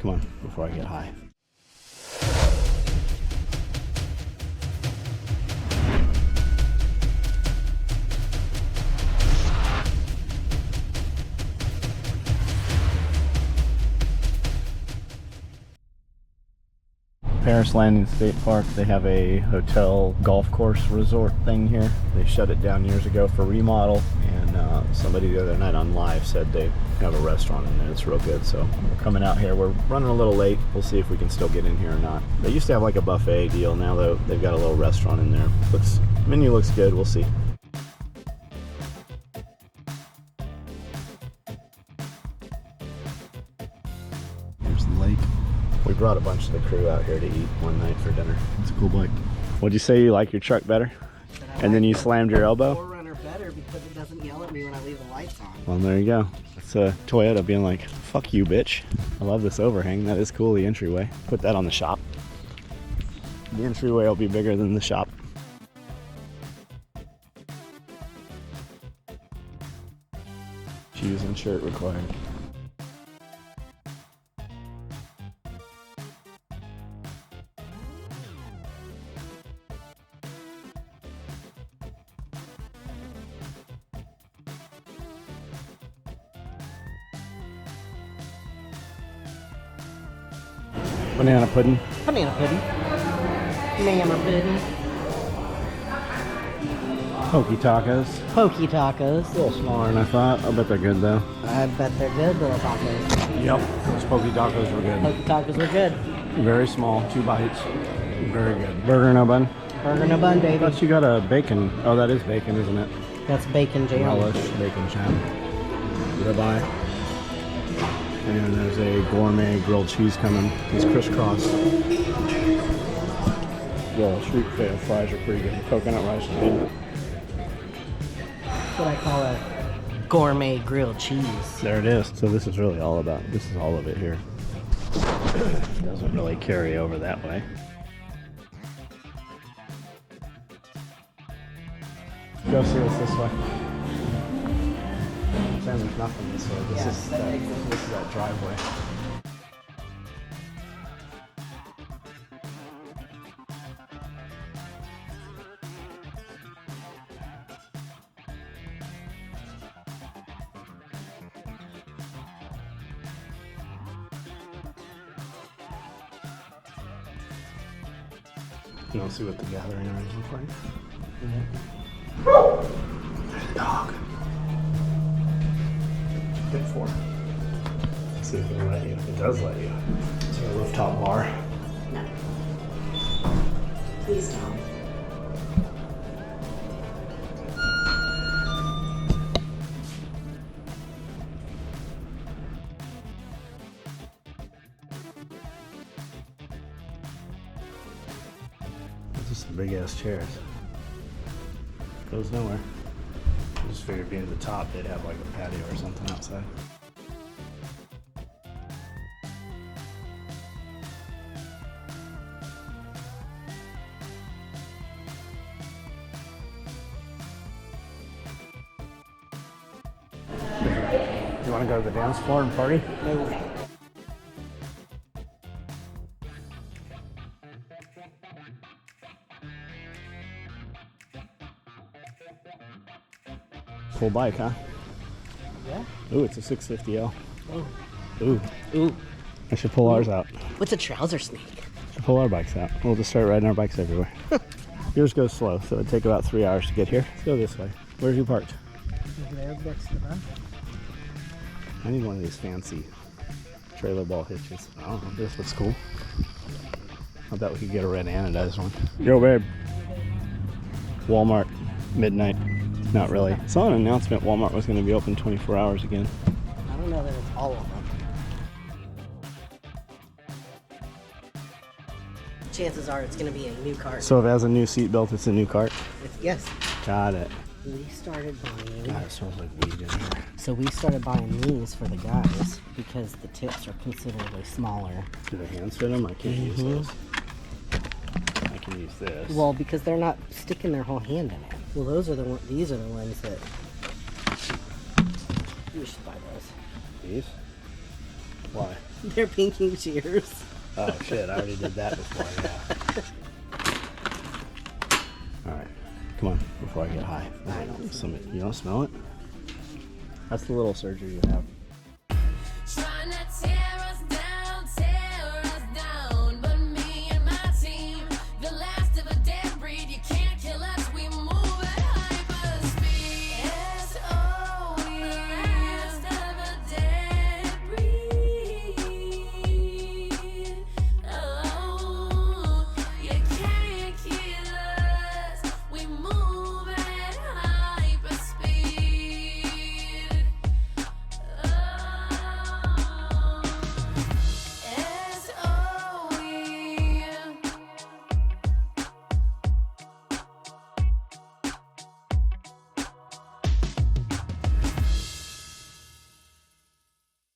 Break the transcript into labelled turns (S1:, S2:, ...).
S1: Come on, before I get high. Paris Landing State Park, they have a hotel golf course resort thing here. They shut it down years ago for remodel, and somebody the other night on live said they have a restaurant in there. It's real good, so we're coming out here. We're running a little late. We'll see if we can still get in here or not. They used to have like a buffet deal. Now though, they've got a little restaurant in there. Menu looks good. We'll see. Here's the lake. We brought a bunch of the crew out here to eat one night for dinner. It's a cool bike. What'd you say, you like your truck better? And then you slammed your elbow?
S2: Forerunner better because it doesn't yell at me when I leave the lights on.
S1: Well, there you go. It's a Toyota being like, fuck you, bitch. I love this overhang. That is cool, the entryway. Put that on the shop. The entryway will be bigger than the shop. Shoes and shirt required. Banana pudding.
S2: Banana pudding. Banana pudding.
S1: Pokey tacos.
S2: Pokey tacos.
S1: A little smaller than I thought. I bet they're good though.
S2: I bet they're good little tacos.
S1: Yep, those pokey tacos were good.
S2: Pokey tacos were good.
S1: Very small, 2 bites. Very good. Burger no bun.
S2: Burger no bun,
S1: I
S2: baby.
S1: thought you got a bacon. Oh, that is bacon, isn't it?
S2: That's bacon jam.
S1: Relish, bacon jam. Ribeye. And there's a gourmet grilled cheese coming. It's crisscross. Well, street fair fries are pretty good. Coconut rice is good.
S2: That's what I call a gourmet grilled cheese.
S1: There it is. So this is really all about, this is all of it here. It doesn't really carry over that way. Go see what's this way. Saying there's nothing this way. This is that driveway. You want to see what the gathering areas look like? There's a dog. Bit for. Let's see if it'll let you. It does let you. Is there a rooftop bar?
S2: No. Please don't.
S1: Just the big ass chairs. Goes nowhere. I just figured being at the top, they'd have like a patio or something outside. You want to go to the dance floor and party?
S2: No way.
S1: Cool bike, huh?
S2: Yeah.
S1: Ooh, it's a 650L.
S2: Oh.
S1: Ooh.
S2: Ooh.
S1: I should pull ours out.
S2: What's a trouser snake?
S1: Should pull our bikes out. We'll just start riding our bikes everywhere. Yours goes slow, so it'd take about 3 hours to get here. Let's go this way. Where's you parked?
S2: Over there next to the bus.
S1: I need one of these fancy trailer ball hitches. I don't know, this looks cool. I bet we could get a red anodized one. Yo, babe. Walmart, midnight. Not really. Saw an announcement Walmart was going to be open 24 hours again.
S2: I don't know that it's all of them. Chances are it's going to be a new cart.
S1: So if it has a new seat belt, it's a new cart?
S2: Yes.
S1: Got it.
S2: We started buying.
S1: God, it smells like weed in here.
S2: So we started buying these for the guys because the tips are considerably smaller.
S1: Do the hands fit them? I can't use those. I can use this.
S2: Well, because they're not sticking their whole hand in it. Well, those are the one. These are the ones that we should buy those.
S1: These? Why?
S2: They're pinking cheers.
S1: Oh shit, I already did that before, yeah. Alright, come on, before I get high.
S2: I don't
S1: You don't smell it? That's the little surgery you have.
S3: Trying to tear